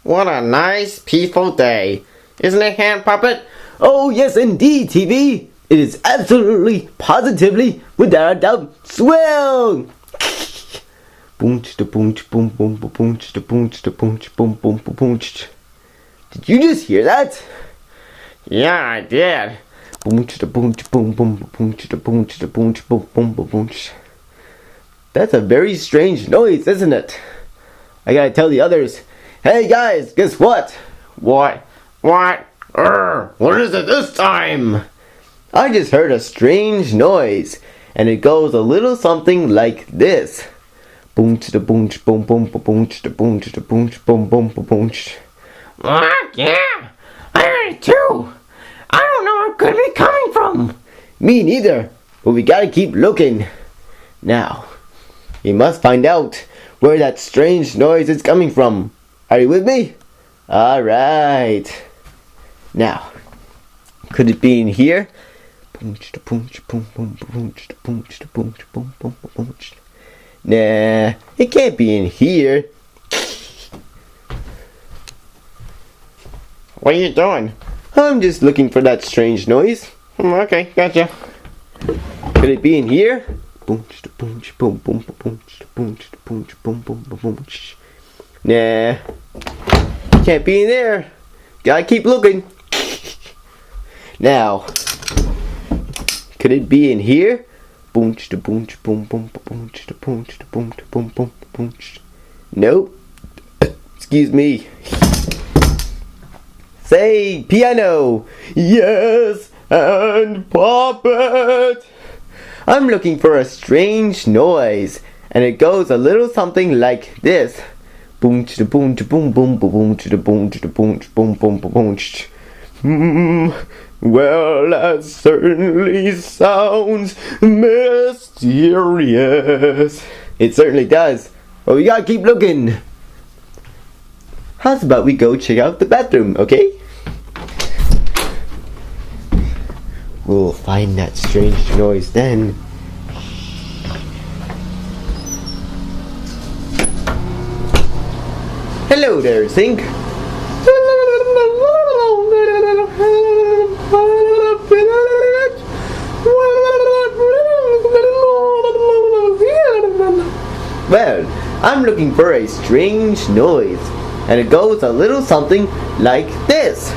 What a nice, peaceful day. Isn't it, Hand Puppet? Oh, yes, indeed, TV. It is absolutely, positively, without a doubt, swell. Boonch, da boonch, boom, boom, ba boonch, da boonch, da boonch, boom, boom, ba boonch. Did you just hear that? Yeah, I did. Boonch, da boonch, boom, boom, ba boonch, da boonch, da boonch, boom, boom, ba boonch. That's a very strange noise, isn't it? I gotta tell the others. Hey guys, guess what? What? What is it this time? I just heard a strange noise, and it goes a little something like this. Boonch da boonch, boom boom ba boonch da boonch da boonch, boom boom ba boonch. Yeah, I heard it too. I don't know where it could be coming from. Me neither, but we gotta keep looking. Now, we must find out where that strange noise is coming from. Are you with me? Alright. Now, could it be in here? Boonch da boonch, boom boom ba boonch da boonch da boonch, boom boom ba boonch. Nah, it can't be in here. What are you doing? I'm just looking for that strange noise. Okay, gotcha. Could it be in here? Boonch da boonch, boom boom ba boonch da boonch da boonch, boom boom ba boonch. Nah, can't be in there. Gotta keep looking. Now, could it be in here? Boonch da boonch, boom boom ba boonch da boonch da boom da boom boom ba boonch. Nope. Excuse me. Say, piano. Yes, and puppet. I'm looking for a strange noise, and it goes a little something like this. Boonch da boonch, boom boom ba boonch da boonch da boonch, boom boom ba boonch. Well, that certainly sounds mysterious. It certainly does. But we gotta keep looking. How's about we go check out the bathroom, okay? We'll find that strange noise then. Hello there, Zinc. Well, I'm looking for a strange noise, and it goes a little something like this.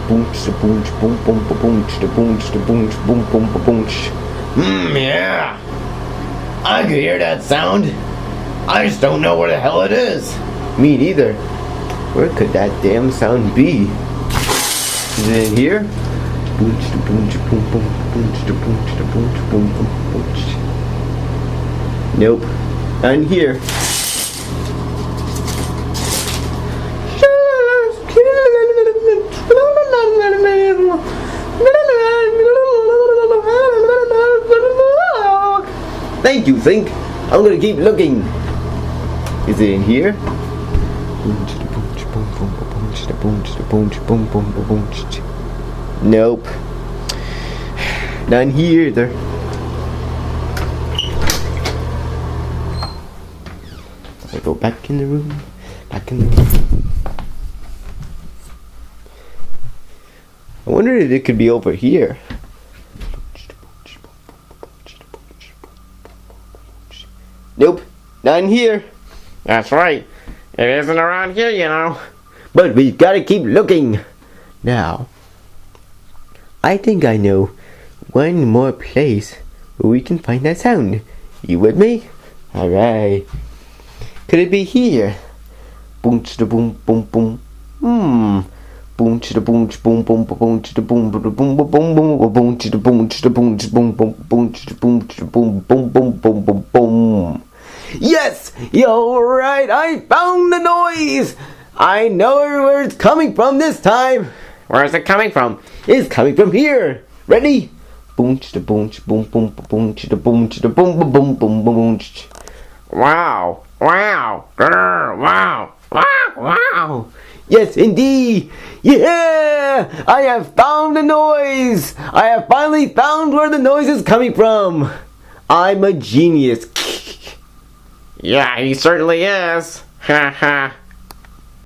Boonch da boonch, boom boom ba boonch da boonch da boonch, boom boom ba boonch. Yeah. I could hear that sound. I just don't know where the hell it is. Me neither. Where could that damn sound be? Is it in here? Boonch da boonch, boom boom, boonch da boonch da boonch, boom boom boonch. Nope, not in here. Thank you, Think. I'm gonna keep looking. Is it in here? Nope. Not in here either. I go back in the room. Back in the room. I wonder if it could be over here. Nope, not in here. That's right. It isn't around here, you know. But we've got to keep looking. Now, I think I know one more place where we can find that sound. You with me? Alright. Could it be here? Boonch da boom boom boom. Boonch da boonch boom boom boonch da boom boom boom boom boom boonch da boonch da boonch boom boom boonch da boonch da boom boom boom boom boom boom. Yes! You're right! I found the noise! I know where it's coming from this time! Where is it coming from? It's coming from here! Ready? Boonch da boonch boom boom boonch da boonch da boom boom boom boom boonch. Wow! Wow! Grr, wow! Wow! Wow! Yes, indeed! Yeah! I have found the noise! I have finally found where the noise is coming from! I'm a genius. Yeah, he certainly is. Ha ha.